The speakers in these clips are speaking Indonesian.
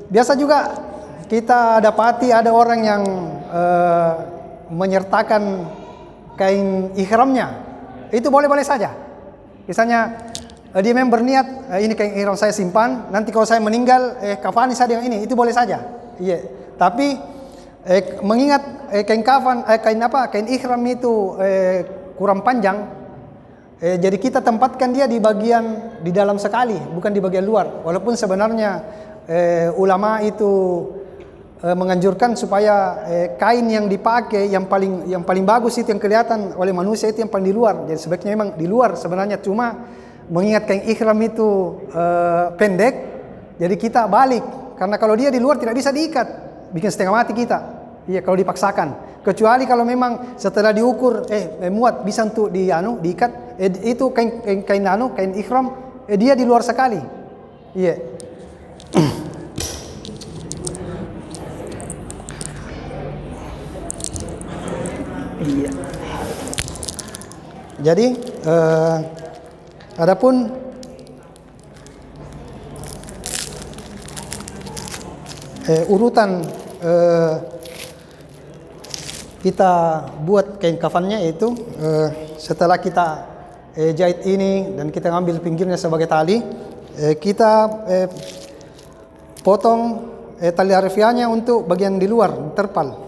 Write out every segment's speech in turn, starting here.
biasa juga kita dapati ada orang yang menyertakan kain ihramnya. Itu boleh-boleh saja. Misalnya dia memang berniat, ini kain ihram saya simpan, nanti kalau saya meninggal kafani saya dengan ini, itu boleh saja. Iya. Tapi mengingat kain kafan, kain ihram itu kurang panjang, jadi kita tempatkan dia di bagian di dalam sekali, bukan di bagian luar. Walaupun sebenarnya ulama itu menganjurkan supaya kain yang dipakai yang paling bagus itu yang kelihatan oleh manusia itu yang paling di luar. Jadi sebaiknya memang di luar sebenarnya, cuma mengingat kain ihram itu pendek, jadi kita balik karena kalau dia di luar tidak bisa diikat, bikin setengah mati kita. Iya, kalau dipaksakan. Kecuali kalau memang setelah diukur muat bisa untuk diikat, itu kain ihram dia di luar sekali. Iya. Iya. Jadi adapun urutan kita buat kain kafannya itu setelah kita jahit ini dan kita ngambil pinggirnya sebagai tali, kita potong tali harfiahnya untuk bagian di luar terpal.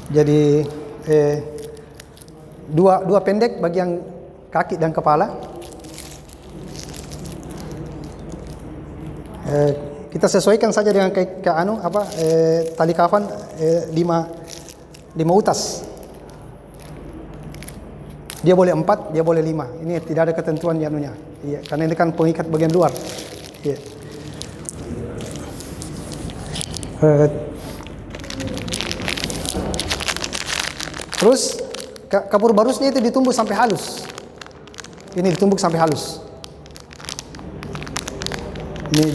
Jadi dua pendek bagian kaki dan kepala. Kita sesuaikan saja dengan tali kafan 5 utas. Dia boleh 4, dia boleh 5. Ini tidak ada ketentuan anunya. Iya, karena ini kan pengikat bagian luar. Iya. Terus kapur barusnya itu ditumbuk sampai halus. Ini ditumbuk sampai halus. Ini.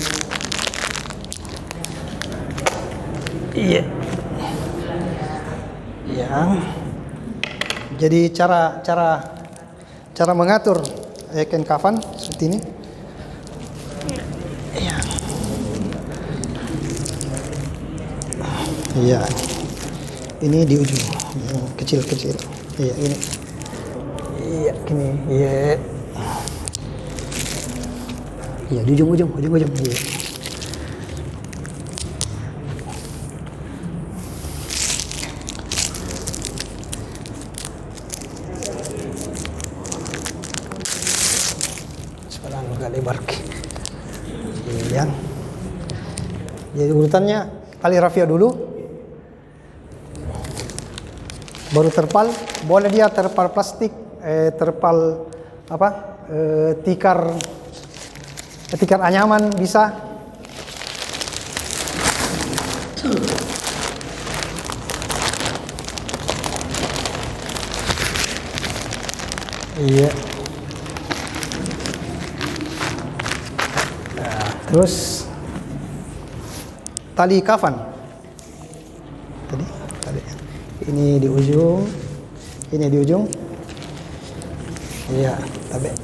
Iya. Ya. Jadi cara mengatur kain kafan seperti ini. Iya. Iya. Ini di ujung. Kecil-kecil. Iya, ini. Iya, gini. Iya. Iya, di ujung. Iya. Sekarang agak lebar. Iya. Jadi urutannya tali rafia dulu. Baru terpal, boleh dia terpal plastik, terpal tikar anyaman bisa. Iya. Nah, terus tali kafan. Tadi. Ini di ujung, ini di ujung. Iya, tapi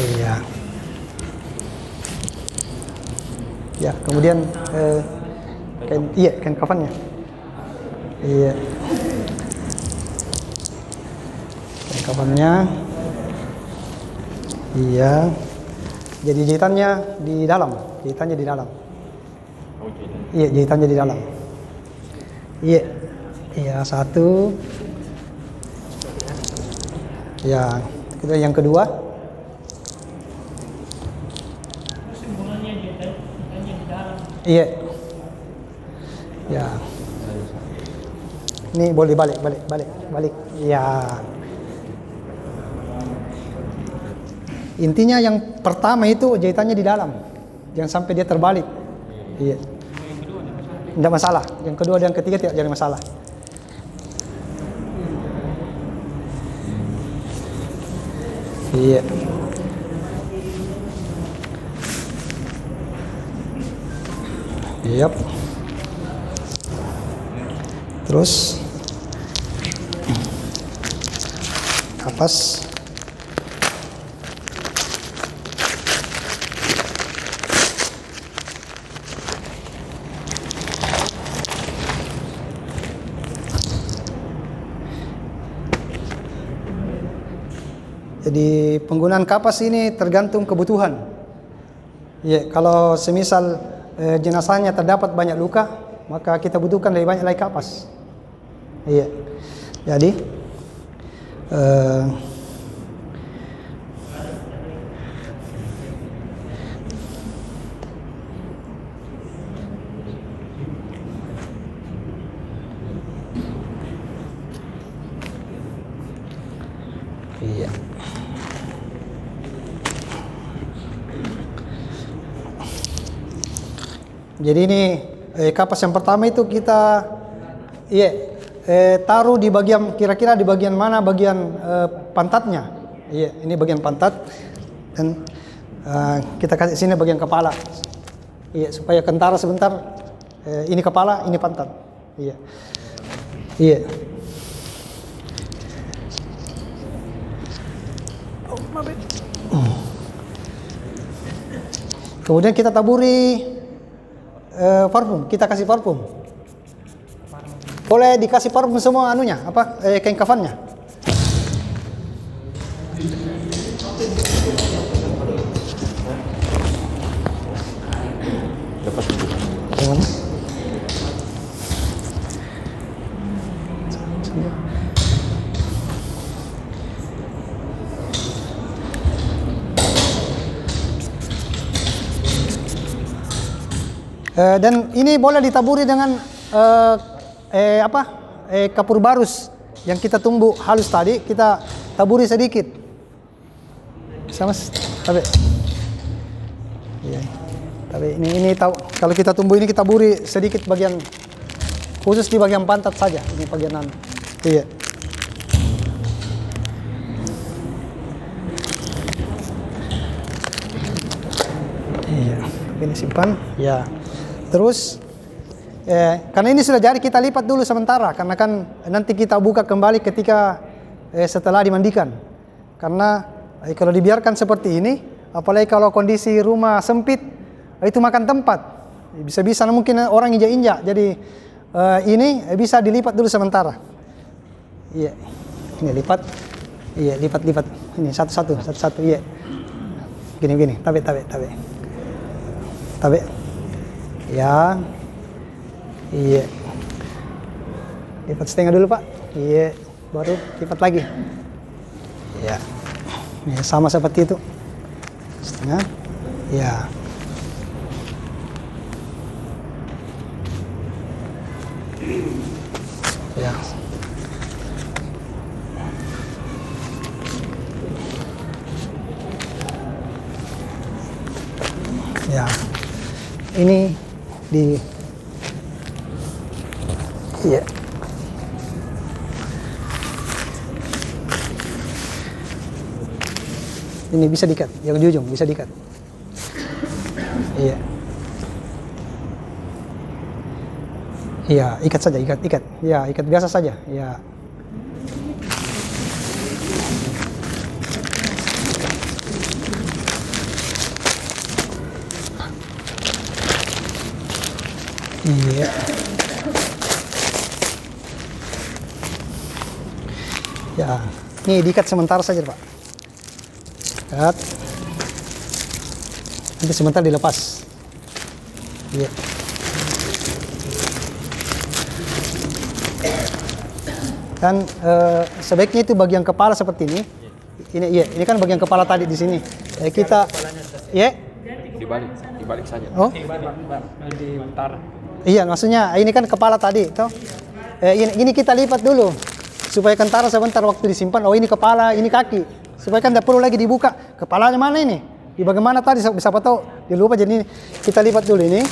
iya. Ya, kemudian kain kafannya. Iya. Kain kafannya. Iya. Jadi jahitannya di dalam. Iya, jahitannya di dalam. Iya. Iya, satu. Ya, yang kedua. Iya. Ya. Ini boleh balik. Ya. Intinya yang pertama itu jahitannya di dalam, jangan sampai dia terbalik. Iya. Tidak masalah. Yang kedua dan ketiga tidak jadi masalah. Iya. Yap. Terus kapas. Jadi penggunaan kapas ini tergantung kebutuhan. Ya, kalau semisal jenazahnya terdapat banyak luka, maka kita butuhkan lebih banyak lagi kapas. Iya. Jadi iya. Jadi ini kapas yang pertama itu kita taruh di bagian, kira-kira di bagian mana bagian pantatnya. Iya, ini bagian pantat, dan kita kasih sini bagian kepala. Iya, supaya kentara sebentar. Ini kepala, ini pantat. Iya. Iya. Kemudian kita taburi parfum, kita kasih parfum. Boleh dikasih parfum semua anunya, apa kain kafannya. Dan ini boleh ditaburi dengan kapur barus yang kita tumbuk halus tadi, kita taburi sedikit. Sama, tapi iya, tapi ini tahu, kalau kita tumbuh ini kita taburi sedikit bagian khusus di bagian pantat saja, ini bagian iya. Iya, ini simpan, ya. Terus, karena ini sudah jadi, kita lipat dulu sementara, karena kan nanti kita buka kembali ketika setelah dimandikan. Karena kalau dibiarkan seperti ini, apalagi kalau kondisi rumah sempit, itu makan tempat. Bisa-bisa mungkin orang injak-injak, jadi ini bisa dilipat dulu sementara. Iya, ini lipat, iya lipat. Ini satu-satu, iya. Gini, tabe. Ya, iya. Lipat setengah dulu, Pak. Iya, baru lipat lagi. Ya, ya sama seperti itu. Setengah. Ya. Ya. Ya. Ini di iya. Ini bisa diikat, yang di ujung bisa diikat. Iya. Iya, ikat saja, ikat. Ya, ikat biasa saja. Ya. Iya. Ya, ini diikat sementara saja, Pak. Ikat. Nanti sebentar dilepas. Iya. Dan sebaiknya itu bagian kepala seperti ini. Ini kan bagian kepala tadi di sini. Kita, dibalik saja. Oh, Dibentar. iya, maksudnya ini kan kepala tadi, toh. Ini kita lipat dulu supaya kentara sebentar waktu disimpan. Oh, ini kepala, ini kaki. Supaya kan tidak perlu lagi dibuka. Kepalanya mana ini? Di bagaimana tadi? Siapa tahu dia lupa, jadi kita lipat dulu ini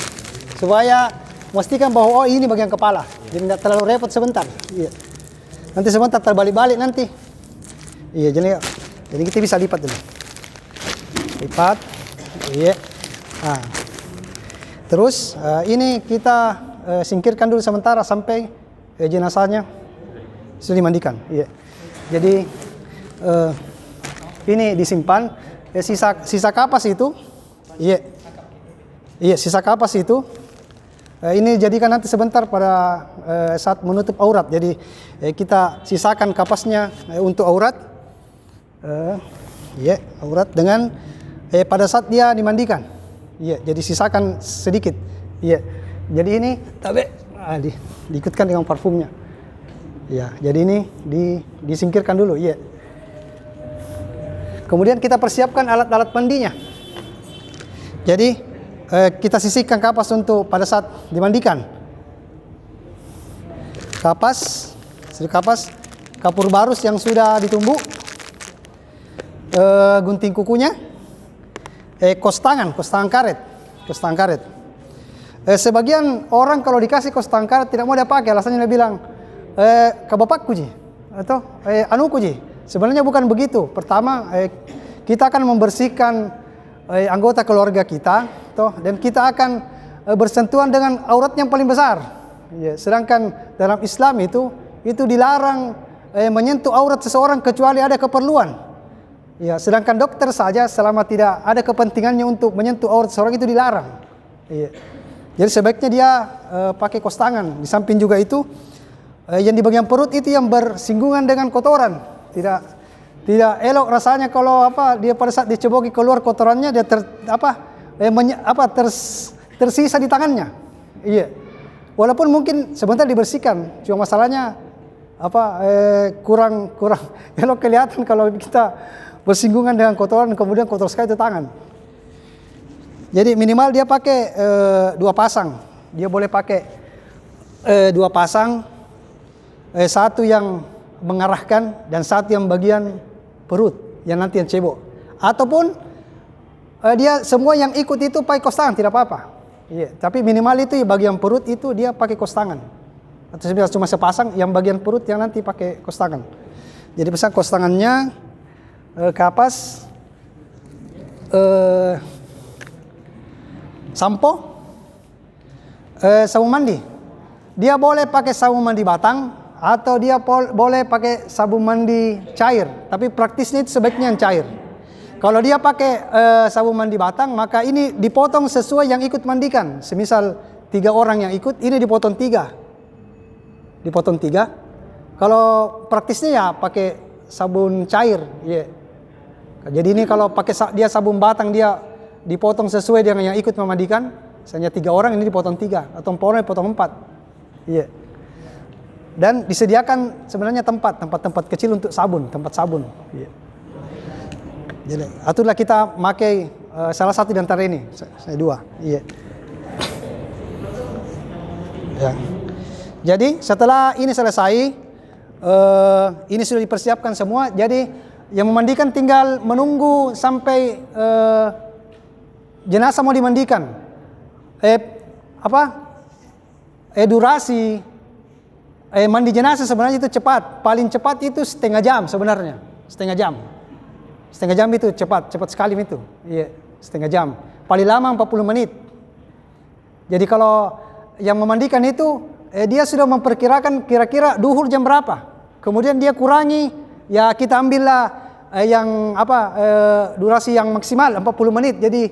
supaya memastikan bahwa oh ini bagian kepala. Jadi tidak terlalu repot sebentar. Iya. Nanti sebentar terbalik-balik nanti. Iya, jadi kita bisa lipat dulu. Lipat. Iya. Nah. Terus ini kita singkirkan dulu sementara sampai jenazahnya sudah dimandikan. Iya. Jadi ini disimpan. Sisa kapas itu, iya sisa kapas itu. Ini jadikan nanti sebentar pada saat menutup aurat. Jadi kita sisakan kapasnya untuk aurat. Aurat dengan pada saat dia dimandikan. Jadi sisakan sedikit. Jadi ini diikutkan dengan parfumnya. Jadi ini disingkirkan dulu. Kemudian kita persiapkan alat-alat mandinya. Jadi kita sisihkan kapas untuk pada saat dimandikan. Kapas, kapur barus yang sudah ditumbuk, gunting kukunya, kos tangan karet. Sebagian orang kalau dikasih kos tangan karet tidak mau dia pakai, alasannya dia bilang, kabapakku ji, atau anuku ji. Sebenarnya bukan begitu. Pertama, kita akan membersihkan anggota keluarga kita, dan kita akan bersentuhan dengan aurat yang paling besar. Sedangkan dalam Islam itu dilarang menyentuh aurat seseorang kecuali ada keperluan. Sedangkan dokter saja selama tidak ada kepentingannya untuk menyentuh aurat seseorang itu dilarang. Jadi sebaiknya dia pakai kos tangan. Di samping juga itu, yang di bagian perut itu yang bersinggungan dengan kotoran. Tidak elok rasanya kalau dia pada saat diceboki keluar kotorannya dia tersisa di tangannya. Walaupun mungkin sebentar dibersihkan, cuma masalahnya kurang elok kelihatan kalau kita bersinggungan dengan kotoran kemudian kotor sekali itu tangan. Jadi minimal dia pakai 2 pasang. Dia boleh pakai 2 pasang, satu yang mengarahkan dan satu yang bagian perut yang nanti yang cebok. Ataupun dia semua yang ikut itu pakai kos tangan tidak apa-apa. Tapi minimal itu bagian perut itu dia pakai kos tangan. Atau cuma sepasang yang bagian perut yang nanti pakai kos tangan. Jadi pesan kos tangannya, kapas, sampo, sabun mandi. Dia boleh pakai sabun mandi batang atau dia boleh pakai sabun mandi cair. Tapi praktisnya itu sebaiknya yang cair. Kalau dia pakai sabun mandi batang, maka ini dipotong sesuai yang ikut mandikan. Semisal 3 orang yang ikut, ini dipotong 3. Kalau praktisnya ya pakai sabun cair. Jadi ini kalau pakai dia sabun batang, dia dipotong sesuai dengan yang ikut memandikan. Misalnya 3 orang, ini dipotong 3. Atau 4 orang dipotong 4. Dan disediakan sebenarnya tempat kecil untuk sabun, tempat sabun. Jadi itulah kita pakai salah satu di antara ini, saya 2. Jadi setelah ini selesai, ini sudah dipersiapkan semua. Jadi yang memandikan tinggal menunggu sampai jenazah mau dimandikan. Durasi mandi jenazah sebenarnya itu cepat. Paling cepat itu setengah jam sebenarnya. Setengah jam itu cepat sekali itu. Setengah jam. Paling lama 40 menit. Jadi kalau yang memandikan itu dia sudah memperkirakan kira-kira duhur jam berapa. Kemudian dia kurangi, ya kita ambillah durasi yang maksimal 40 menit. Jadi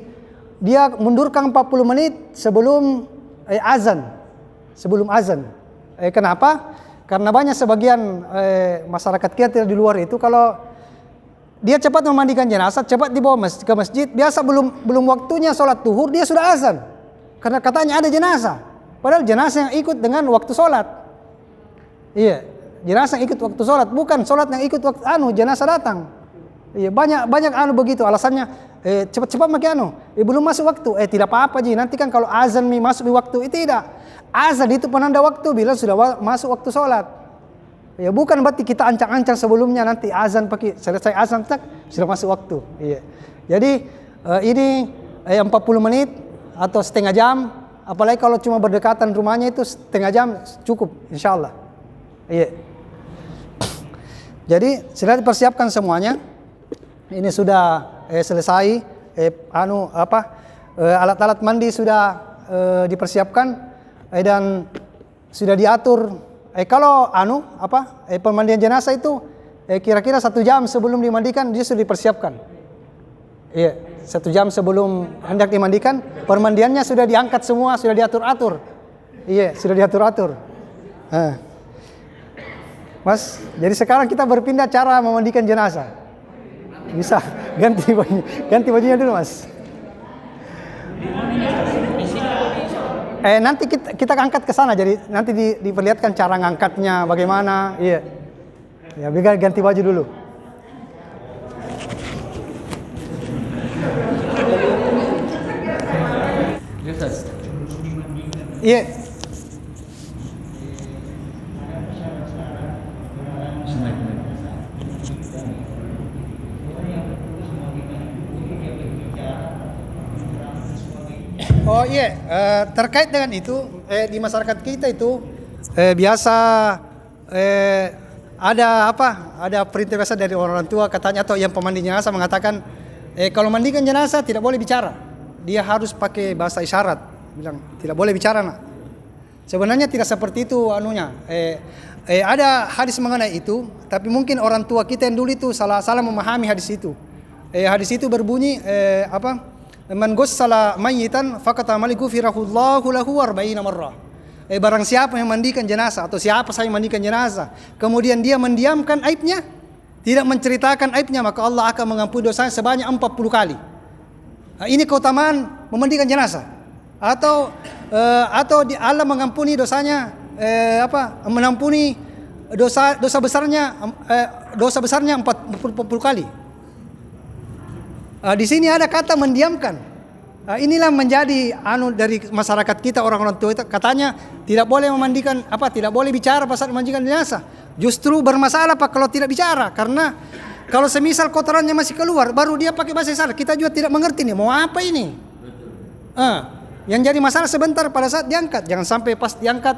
dia mundurkan 40 menit sebelum azan. Kenapa? Karena banyak sebagian masyarakat kita di luar itu kalau dia cepat memandikan jenazah, cepat dibawa ke masjid, biasa belum waktunya sholat duhur dia sudah azan. Karena katanya ada jenazah. Padahal jenazah yang ikut dengan waktu sholat. Jenazah yang ikut waktu sholat, bukan sholat yang ikut waktu jenazah datang. Banyak begitu alasannya. Cepat-cepat pakai belum masuk waktu. Tidak apa-apa ji. Nanti kan kalau azan masuk di waktu itu tidak. Azan itu penanda waktu bila sudah masuk waktu sholat. Bukan berarti kita ancang-ancang sebelumnya nanti azan selesai azan sudah masuk waktu. Jadi ini 40 menit atau setengah jam. Apalagi kalau cuma berdekatan rumahnya itu setengah jam cukup insyaallah. Jadi sudah dipersiapkan semuanya. Ini sudah selesai. Alat-alat mandi sudah dipersiapkan. Dan sudah diatur. Kalau pemandian jenazah itu kira-kira 1 jam sebelum dimandikan dia sudah dipersiapkan. Iya, 1 jam sebelum hendak dimandikan, permandiannya sudah diangkat semua, sudah diatur-atur. Iya, sudah diatur-atur. Mas, jadi sekarang kita berpindah cara memandikan jenazah. Bisa ganti bajunya dulu, Mas. Nanti kita angkat ke sana, jadi nanti diperlihatkan cara ngangkatnya bagaimana. Iya. Ya, biar ganti baju dulu. Iya. Oh iya, terkait dengan itu di masyarakat kita itu biasa ada perintah biasa dari orang tua katanya, atau yang pemandi jenazah mengatakan kalau mandikan jenazah tidak boleh bicara, dia harus pakai bahasa isyarat, bilang tidak boleh bicara nak. Sebenarnya tidak seperti itu anunya. Ada hadis mengenai itu, tapi mungkin orang tua kita yang dulu itu salah memahami hadis itu. Hadis itu berbunyi Man ghassala mayyitan faqad amaliku firahullahu lahu 40 marrah. Barang siapa yang mandikan jenazah, atau siapa saya mandikan jenazah, kemudian dia mendiamkan aibnya, tidak menceritakan aibnya, maka Allah akan mengampuni dosanya sebanyak 40 kali. Ini keutamaan memandikan jenazah. Atau di Allah mengampuni dosanya, menampuni dosa besarnya 40 kali. Di sini ada kata mendiamkan. Inilah menjadi dari masyarakat kita, orang-orang tua itu katanya tidak boleh memandikan tidak boleh bicara pas memandikan jenazah. Justru bermasalah Pak kalau tidak bicara, karena kalau semisal kotorannya masih keluar baru dia pakai bahasa isyarat, kita juga tidak mengerti nih mau apa ini. Yang jadi masalah sebentar pada saat diangkat, jangan sampai pas diangkat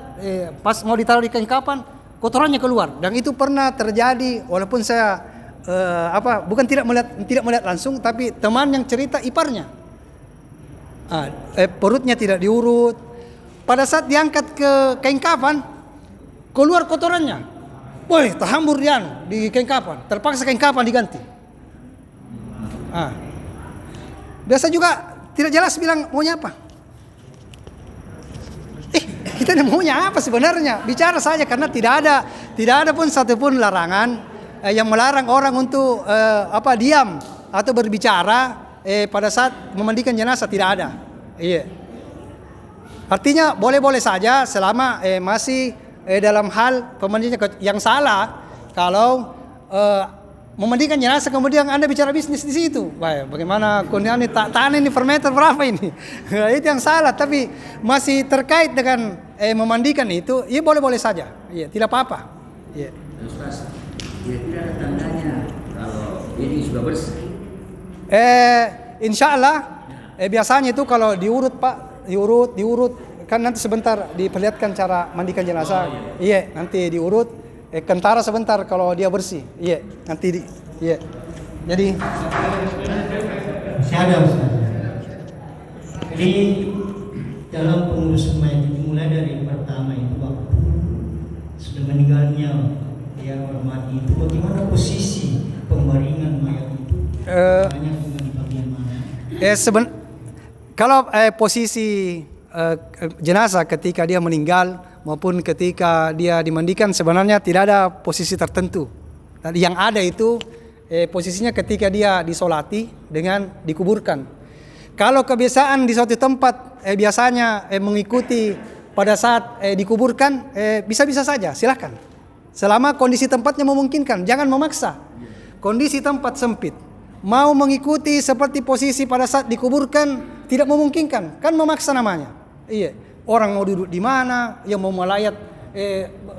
pas mau ditaruh di kain kapan kotorannya keluar. Dan itu pernah terjadi, walaupun saya bukan tidak melihat langsung, tapi teman yang cerita iparnya perutnya tidak diurut, pada saat diangkat ke kain kafan keluar kotorannya, terhambur di kain kafan, terpaksa kain kafan diganti. Biasa juga tidak jelas bilang maunya apa. Kita maunya apa sebenarnya, bicara saja, karena tidak ada pun satupun larangan yang melarang orang untuk diam atau berbicara pada saat memandikan jenazah, tidak ada. Iya. Artinya boleh-boleh saja selama masih dalam hal pemandinya. Yang salah kalau memandikan jenazah kemudian Anda bicara bisnis di situ. Bagaimana kondisi tanah ini per meter berapa ini? Itu yang salah. Tapi masih terkait dengan memandikan itu, ya boleh-boleh saja. Iya, tidak apa-apa. Iya. Kira-kira ada tandanya kalau ini sudah bersih? Insya Allah biasanya itu kalau diurut Pak, diurut kan nanti sebentar diperlihatkan cara mandikan jenazah. Iya, nanti diurut, kentara sebentar kalau dia bersih. Iya, nanti iya. Jadi masih ada Ustaz. Jadi dalam pengurusan mayat itu mulai dari pertama itu waktu sudah meninggalnya dia orang mati itu, bagaimana posisi pembaringan mayat itu? Di bagian mana? Kalau posisi jenazah ketika dia meninggal maupun ketika dia dimandikan sebenarnya tidak ada posisi tertentu. Dan yang ada itu posisinya ketika dia disolati dengan dikuburkan. Kalau kebiasaan di suatu tempat biasanya mengikuti pada saat dikuburkan, bisa-bisa saja, silakan. Selama kondisi tempatnya memungkinkan, jangan memaksa. Kondisi tempat sempit, mau mengikuti seperti posisi pada saat dikuburkan tidak memungkinkan, kan memaksa namanya. Iya, orang mau duduk di mana, yang mau melayat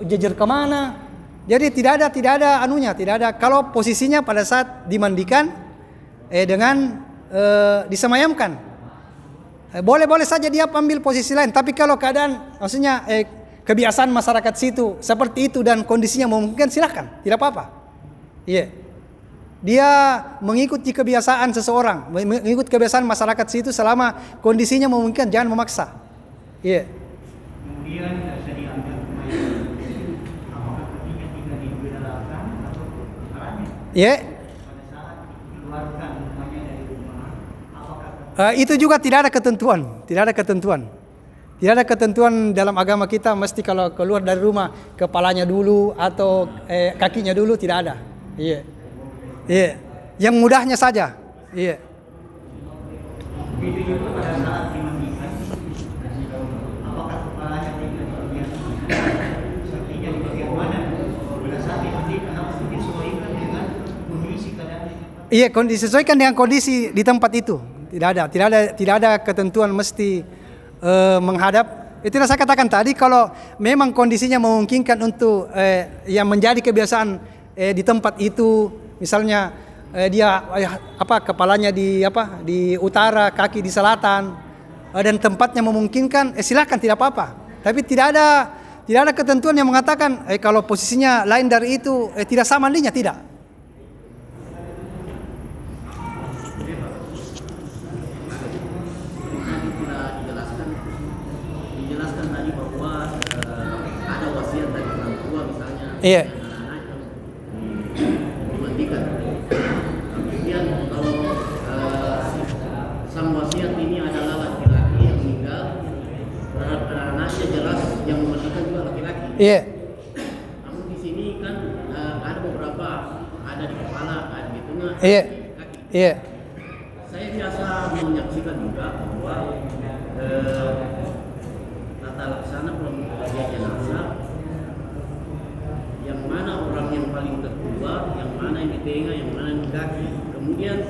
jejer kemana. Jadi tidak ada anunya, tidak ada. Kalau posisinya pada saat dimandikan dengan disemayamkan, boleh saja dia ambil posisi lain. Tapi kalau keadaan maksudnya kebiasaan masyarakat situ seperti itu dan kondisinya memungkinkan, silakan, tidak apa-apa. Iya. Dia mengikuti kebiasaan seseorang, mengikuti kebiasaan masyarakat situ selama kondisinya memungkinkan, jangan memaksa. Iya. Kemudian saya diambil apakah ketika tidak dibedalakan atau Ya. Keluarkan rumahnya dari rumah, apakah Itu juga tidak ada ketentuan, tidak ada ketentuan. Tidak ada ketentuan dalam agama kita mesti kalau keluar dari rumah kepalanya dulu atau kakinya dulu, tidak ada. Iya. Iya. Yang mudahnya saja. Iya. itu juga pada saat dimandikan, apakah kepalanya tinggal di bagian sakinya di bagian mana? Pada saat dimandikan harus disesuaikan dengan kondisi keadaan. Iya, disesuaikan dengan kondisi di tempat itu. Tidak ada ketentuan mesti menghadap. Itulah saya katakan tadi, kalau memang kondisinya memungkinkan untuk yang menjadi kebiasaan di tempat itu, misalnya dia kepalanya di utara, kaki di selatan, dan tempatnya memungkinkan, silakan, tidak apa-apa. Tapi tidak ada ketentuan yang mengatakan kalau posisinya lain dari itu tidak sah mandinya, tidak. Dijelaskan tadi bahwa ada wasiat dari orang tua misalnya. Iya. Dimandikan. Kemudian kalau sang wasiat ini adalah laki-laki yang meninggal, anaknya jelas yang memandikan juga laki-laki. Iya. Namun di sini kan ada beberapa, ada di kepala, ada di tengah, Iya. ada di kaki. Iya. Saya biasa menyaksikan juga bahwa tata laksana pembagian jenazah, yang mana orang yang paling tertua, yang mana yang di tengah, yang mana yang di kaki. Kemudian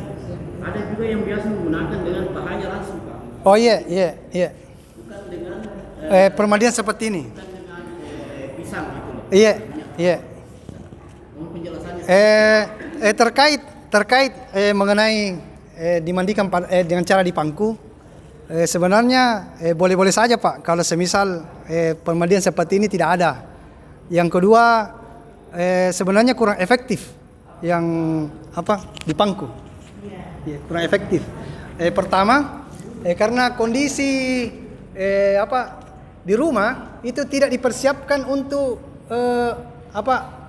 ada juga yang biasa menggunakan dengan pahanya langsung, Pak. Oh iya. Bukan dengan Permandian seperti ini. bukan dengan pisang gitu loh. Iya. Mohon penjelasannya. Terkait mengenai dimandikan dengan cara dipangku, sebenarnya boleh-boleh saja, Pak, kalau semisal pemandian seperti ini tidak ada. Yang kedua, sebenarnya kurang efektif yang dipangku. Ya, kurang efektif. Pertama, karena kondisi di rumah itu tidak dipersiapkan untuk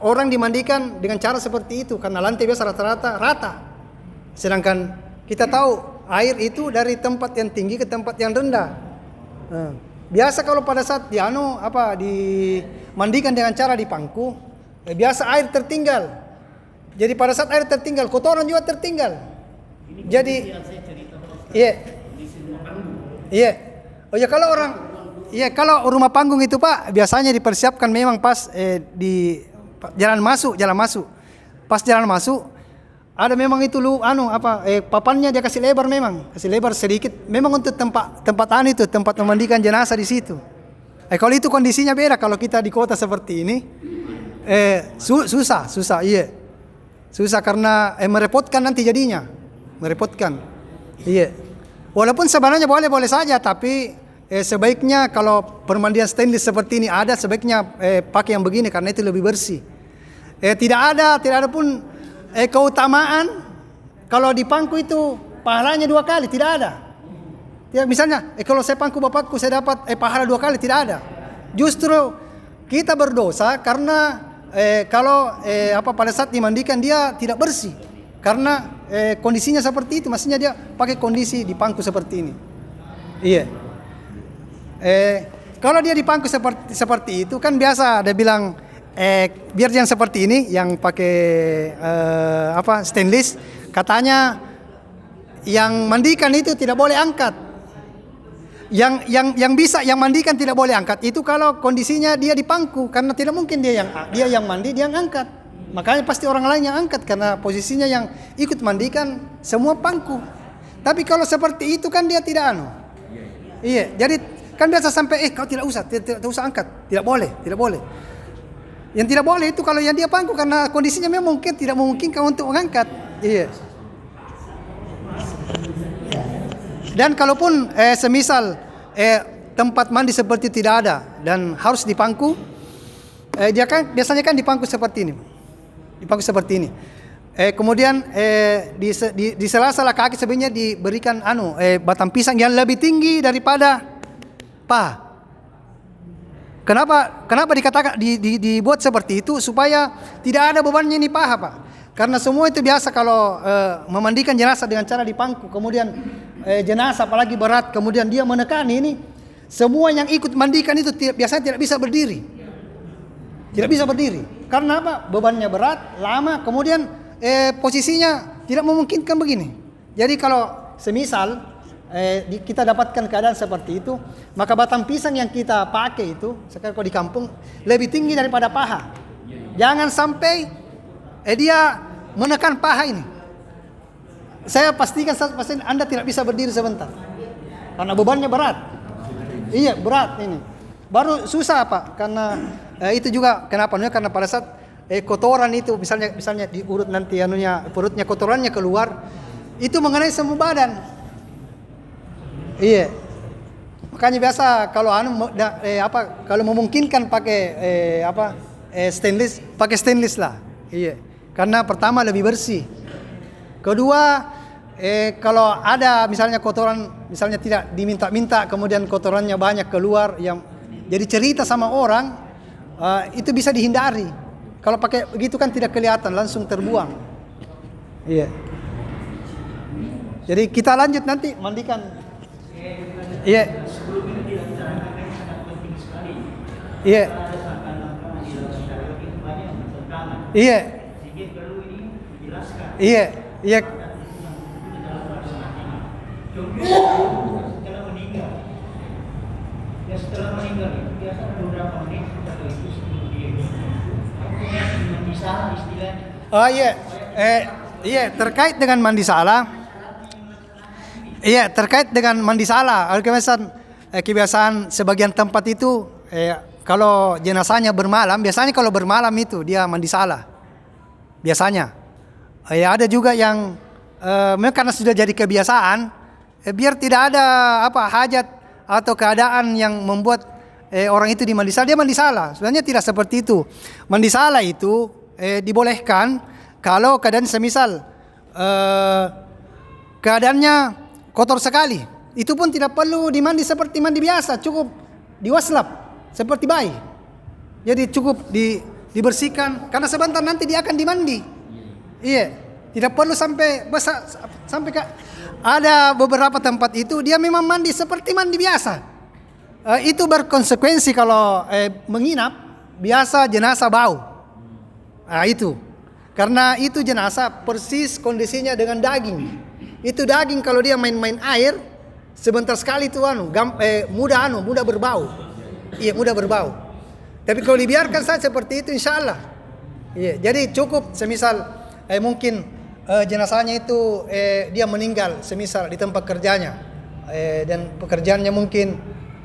orang dimandikan dengan cara seperti itu, karena lantai biasa rata-rata rata. Sedangkan kita tahu air itu dari tempat yang tinggi ke tempat yang rendah. Biasa kalau pada saat dimandikan dengan cara dipangku, biasa air tertinggal. Jadi pada saat air tertinggal, kotoran juga tertinggal. Jadi iya. Oh ya, kalau rumah panggung itu, Pak, biasanya dipersiapkan memang pas di jalan masuk. Pas jalan masuk ada memang itu papannya dia kasih lebar sedikit memang untuk tempat memandikan jenazah di situ. Kalau itu kondisinya beda kalau kita di kota seperti ini. Susah, iya. Susah karena merepotkan nanti jadinya. Merepotkan. Iya. Walaupun sebenarnya boleh saja, tapi sebaiknya kalau permandian stainless seperti ini ada, sebaiknya pakai yang begini karena itu lebih bersih. Tidak ada pun keutamaan kalau di pangku itu pahalanya 2 kali, tidak ada. Ya, misalnya kalau saya pangku bapakku saya dapat pahala 2 kali, tidak ada. Justru kita berdosa karena kalau pada saat dimandikan dia tidak bersih karena kondisinya seperti itu, maksudnya dia pakai kondisi di pangku seperti ini. Iya. Kalau dia di pangku seperti itu kan biasa ada bilang biar yang seperti ini yang pakai stainless, katanya yang mandikan itu tidak boleh angkat. Yang bisa yang mandikan tidak boleh angkat itu kalau kondisinya dia di pangku, karena tidak mungkin dia yang mandi dia yang angkat. Makanya pasti orang lain yang angkat karena posisinya yang ikut mandikan semua pangku. Tapi kalau seperti itu kan dia tidak Iya, jadi kan biasa sampai kau tidak usah angkat, tidak boleh. Yang tidak boleh itu kalau yang dia pangku karena kondisinya memang mungkin tidak memungkinkan untuk mengangkat. Iya. Dan kalaupun semisal tempat mandi seperti tidak ada dan harus dipangku, dia kan biasanya kan dipangku seperti ini. Kemudian di sela-sela kaki sebenarnya diberikan batang pisang yang lebih tinggi daripada paha. Kenapa dikatakan dibuat seperti itu supaya tidak ada bebannya ini paha, Pak. Karena semua itu biasa kalau memandikan jenazah dengan cara dipangku, kemudian jenazah apalagi berat, kemudian dia menekan ini, semua yang ikut mandikan itu biasanya tidak bisa berdiri. Tidak bisa berdiri. Karena apa? Bebannya berat, lama, kemudian posisinya tidak memungkinkan begini. Jadi kalau semisal kita dapatkan keadaan seperti itu, maka batang pisang yang kita pakai itu sekarang kalau di kampung lebih tinggi daripada paha. Jangan sampai dia menekan paha ini. Saya pastikan 100% Anda tidak bisa berdiri sebentar karena bebannya berat. Iya, berat ini. Baru susah Pak, karena itu juga kenapa? Karena pada saat kotoran itu misalnya diurut nanti perutnya kotorannya keluar, itu mengenai semua badan. Iya. Makanya biasa kalau kalau memungkinkan pakai stainless, pakai stainless lah. Iya. Karena pertama lebih bersih. Kedua, kalau ada misalnya kotoran, misalnya tidak diminta-minta, kemudian kotorannya banyak keluar yang jadi cerita sama orang, itu bisa dihindari. Kalau pakai begitu kan tidak kelihatan, langsung terbuang. Iya. Jadi kita lanjut nanti mandikan. Iya. Iya. Iya. Iya. Iya. Setelah meninggal biasa beberapa menit setelah itu sebelum dia mandi salah istilahnya. Oh iya. Iya, terkait dengan mandi salah. Iya, terkait dengan mandi salah. Kebiasaan sebagian tempat itu kalau jenazahnya bermalam, biasanya kalau bermalam itu dia mandi salah. Biasanya. Ada juga yang karena sudah jadi kebiasaan, biar tidak ada hajat atau keadaan yang membuat orang itu dimandi salah, dia mandi salah. Sebenarnya tidak seperti itu. Mandi salah itu dibolehkan kalau keadaan semisal keadaannya kotor sekali. Itu pun tidak perlu dimandi seperti mandi biasa, cukup diwaslap seperti bayi. Jadi cukup dibersihkan karena sebentar nanti dia akan dimandi. Iya, tidak perlu sampai ada beberapa tempat itu dia memang mandi seperti mandi biasa. Itu berkonsekuensi kalau menginap biasa jenazah bau. Itu karena itu jenazah persis kondisinya dengan daging. Itu daging kalau dia main-main air sebentar sekali itu mudah berbau. Iya, mudah berbau. Tapi kalau dibiarkan saja seperti itu insya Allah. Iya, jadi cukup semisal mungkin jenazahnya itu dia meninggal semisal di tempat kerjanya dan pekerjaannya mungkin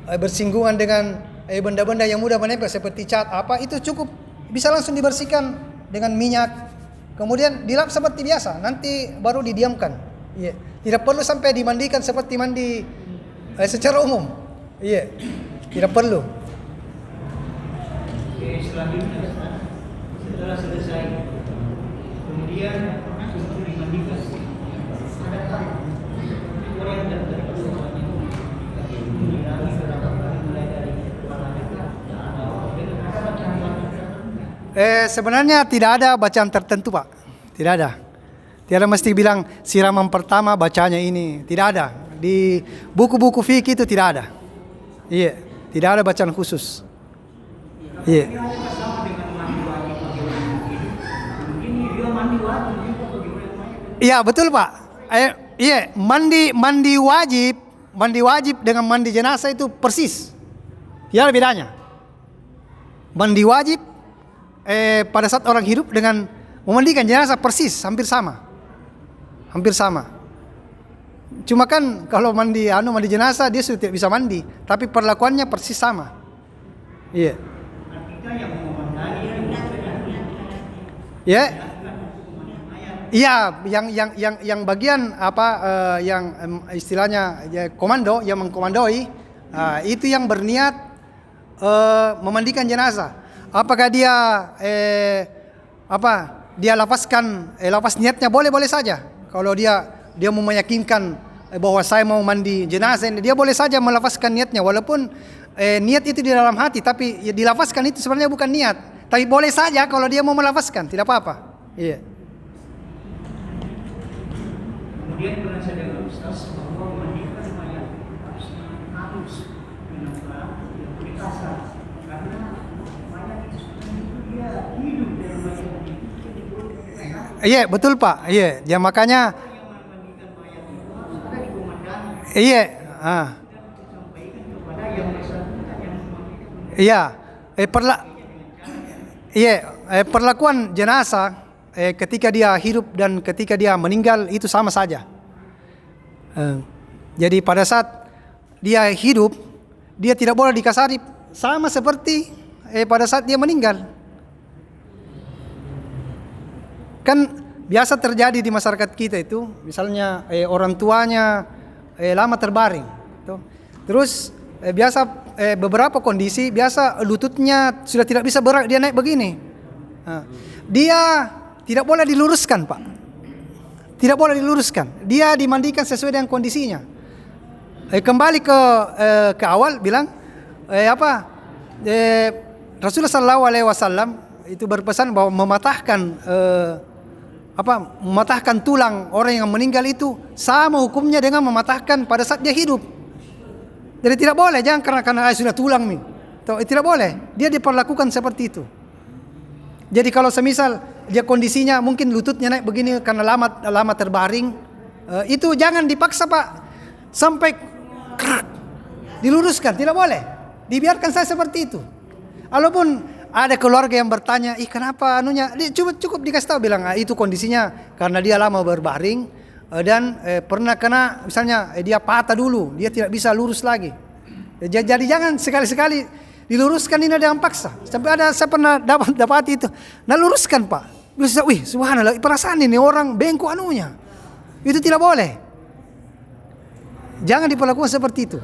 bersinggungan dengan benda-benda yang mudah menempel seperti cat itu cukup bisa langsung dibersihkan dengan minyak, kemudian dilap seperti biasa, nanti baru didiamkan. Iya, tidak perlu sampai dimandikan seperti mandi secara umum. Iya, tidak perlu. Selanjutnya setelah selesai kemudian untuk dimandikan adakah orang yang tertentu mulai dari sebenarnya tidak ada bacaan tertentu Pak, tidak ada. Tiada mesti bilang siraman pertama bacanya ini, tidak ada. Di buku-buku fikih itu tidak ada. Iya, tidak ada bacaan khusus. Iya. Iya, betul Pak. Iya, mandi wajib dengan mandi jenazah itu persis. Tidak ada bedanya. Mandi wajib pada saat orang hidup dengan memandikan jenazah persis, hampir sama. Hampir sama. Cuma kan kalau mandi jenazah dia sudah tidak bisa mandi, tapi perlakuannya persis sama. Iya. Ya. Iya, yang bagian yang istilahnya komando yang mengkomandoi itu yang berniat memandikan jenazah. Apakah dia dia lapas niatnya boleh saja. Kalau dia mau meyakinkan bahwa saya mau mandi jenazah, dia boleh saja melafazkan niatnya, walaupun niat itu di dalam hati, tapi dilafazkan itu sebenarnya bukan niat. Tapi boleh saja kalau dia mau melafazkan, tidak apa-apa. Iya. Kemudian pernah saya dengar Ustaz bahwa memandikan mayat harus kenapa? Ya boleh kasar karena mayat itu dia hidup dari mayat itu. Iya, betul Pak. Iya, ya makanya Yang memandikan mayat itu harus ada di komandan. iya, Sampaikan kepada yang bersangkutan yang memandikan. iya. Iya, perlakuan jenazah ketika dia hidup dan ketika dia meninggal itu sama saja. Jadi pada saat dia hidup, dia tidak boleh dikasari, sama seperti pada saat dia meninggal. Kan biasa terjadi di masyarakat kita itu, misalnya orang tuanya lama terbaring, terus biasa beberapa kondisi biasa lututnya sudah tidak bisa bergerak, dia naik begini. Dia tidak boleh diluruskan Pak, tidak boleh diluruskan. Dia dimandikan sesuai dengan kondisinya. Kembali ke awal bilang Rasulullah SAW itu berpesan bahwa mematahkan tulang orang yang meninggal itu sama hukumnya dengan mematahkan pada saat dia hidup. Jadi tidak boleh, jangan karena sudah tulang nih. Tidak boleh, dia diperlakukan seperti itu. Jadi kalau semisal dia kondisinya mungkin lututnya naik begini karena lama terbaring, itu jangan dipaksa Pak sampai diluruskan, tidak boleh. Dibiarkan saya seperti itu. Walaupun ada keluarga yang bertanya, kenapa anunya? Cukup dikasih tahu, bilang itu kondisinya karena dia lama berbaring dan pernah kena misalnya dia patah dulu, dia tidak bisa lurus lagi. Jadi jangan sekali-sekali diluruskan ini dengan paksa. Sampai saya pernah dapat itu, nah luruskan Pak. Bisa, subhanallah, perasaan ini orang bengkok anunya. Itu tidak boleh. Jangan diperlakukan seperti itu.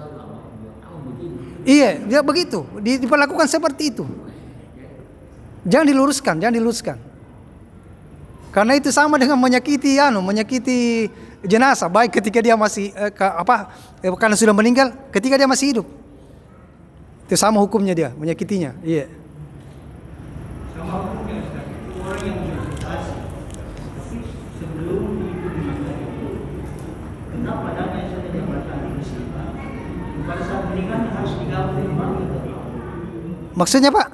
Iya, dia begitu, diperlakukan seperti itu. Jangan diluruskan. Karena itu sama dengan menyakiti jenazah, baik ketika dia masih karena sudah meninggal, ketika dia masih hidup. Itu sama hukumnya dia, menyakitinya. Iya. Sama hukumnya Ustaz. Orang yang berprestasi sebelum itu meninggal itu, kenapa dana yang sudah dapatkan di musibah pada saat meninggal harus digabung kembali? Maksudnya Pak?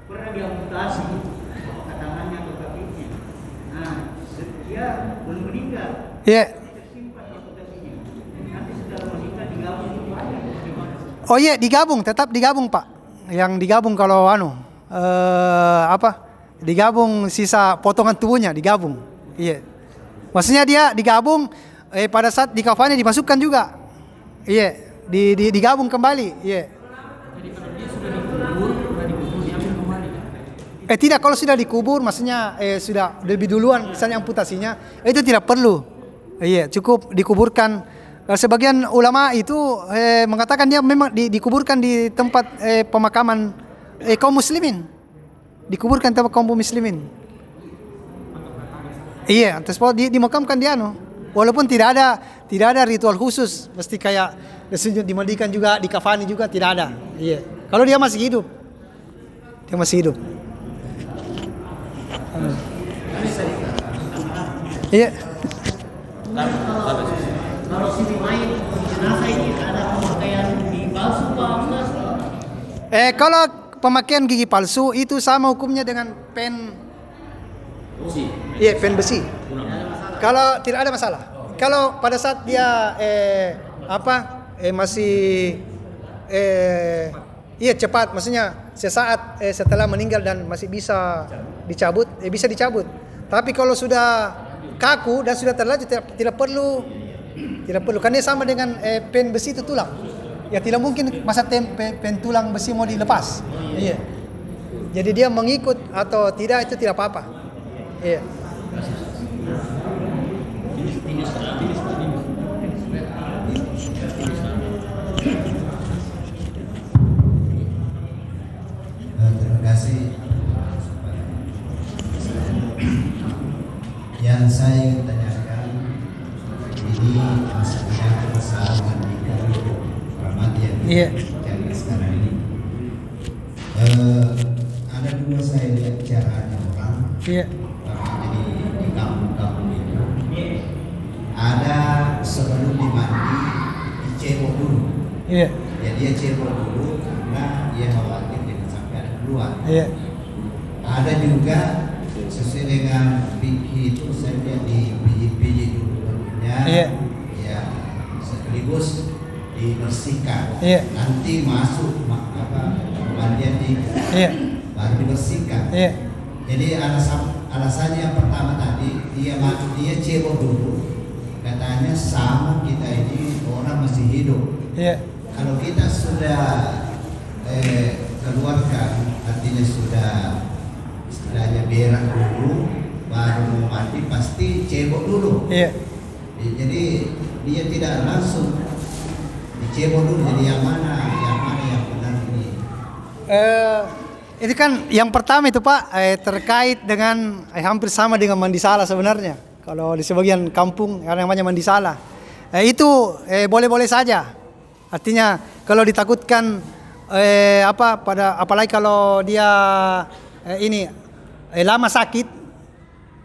Pernah diamputasi tangannya atau kakinya. Nah, dia belum meninggal. Iya. Tersimpan amputasinya. Nanti setelah meninggal digabung kembali. Oh iya, tetap digabung Pak. Yang digabung kalau digabung sisa potongan tubuhnya digabung. Iya. Maksudnya dia digabung pada saat dikafani dimasukkan juga. Iya, digabung kembali. Iya. Jadi kalau dia sudah dikubur diambil kembali. Tidak, kalau sudah dikubur maksudnya sudah lebih duluan misalnya amputasinya, itu tidak perlu. Iya, cukup dikuburkan. Sebagian ulama itu mengatakan dia memang dikuburkan di tempat pemakaman kaum muslimin. Dikuburkan di tempat kaum muslimin. Iya, terus dimakamkan dia walaupun tidak ada ritual khusus, mesti kayak dimandikan juga, dikafani juga, tidak ada. Iya. Kalau dia masih hidup. Dia masih hidup. Iya. Kalau si mayat jenazah ini ada pemakaian gigi palsu Pak Ustaz? Kalau pemakaian gigi palsu itu sama hukumnya dengan pen Besi. Iya, pen besi. Kalau tidak ada masalah. Kalau pada saat dia masih cepat, maksudnya sesaat setelah meninggal dan masih bisa dicabut, bisa dicabut. Tapi kalau sudah kaku dan sudah terlanjur tidak perlu karena sama dengan pen besi itu tulang. Ya tidak mungkin masa pen tulang besi mau dilepas. Iya. Jadi dia mengikut atau tidak itu tidak apa-apa. Iya. Terima kasih. Yang saya ingin tanyakan ini masalah mandikan rahmat yang Iya. sekarang ini. Ada dua saya lihat caranya orang. Iya. Jadi di kampung-kampung itu sebelum dimandi dicebok dulu. Iya. Ya dia cebok dulu karena dia khawatir jangan sampai ada keluar. Iya. Ada juga sesuai dengan fikih itu saya lihat dipijit-pijit dulu perutnya. Iya. Ya, sekaligus dibersihkan. Iya. Nanti masuk kemandian Iya. baru dibersihkan. Iya. Jadi alasannya yang pertama tadi dia cebok dulu. Katanya sama kita ini orang masih hidup. Iya. Kalau kita sudah keluarkan, artinya sudah istilahnya berak dulu, baru mau mandi pasti cebok dulu. Iya. Jadi dia tidak langsung dicebok dulu. Jadi yang mana yang benar ini? Ini kan yang pertama itu Pak terkait dengan hampir sama dengan mandi salah sebenarnya. Kalau di sebagian kampung yang namanya mandi salah, itu boleh-boleh saja. Artinya kalau ditakutkan apalagi kalau dia lama sakit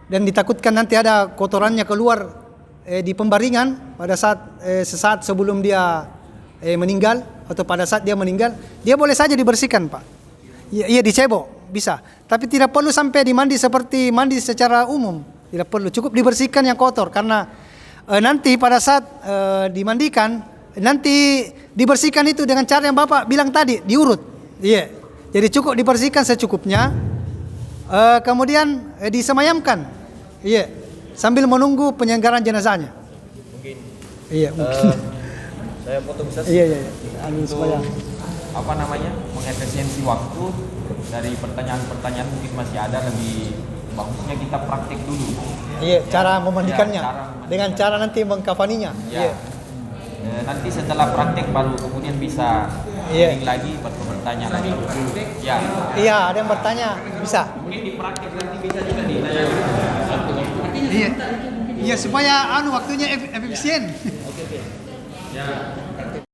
dan ditakutkan nanti ada kotorannya keluar di pembaringan pada saat sesaat sebelum dia meninggal atau pada saat dia meninggal, dia boleh saja dibersihkan Pak. Iya dicebok bisa, tapi tidak perlu sampai dimandi seperti mandi secara umum. Tidak perlu, cukup dibersihkan yang kotor karena nanti pada saat dimandikan nanti dibersihkan itu dengan cara yang Bapak bilang tadi, diurut. Iya. Jadi cukup dibersihkan secukupnya. Kemudian disemayamkan. Iya. Sambil menunggu penyelenggaraan jenazahnya. Mungkin Iya, mungkin. saya potong bisa Iya. untuk mengefisiensi waktu dari pertanyaan-pertanyaan mungkin masih ada, lebih bagusnya kita praktik dulu. Iya, cara memandikannya. Ya, cara memandikan. Dengan cara nanti mengkafaninya. Ya. Iya. Nanti setelah praktek baru kemudian bisa Iya. healing lagi, bertanya lagi. Ya. Iya, ada yang bertanya, bisa. Mungkin di praktek nanti bisa juga ditanya. Iya. Iya, supaya waktunya efisien. Ya.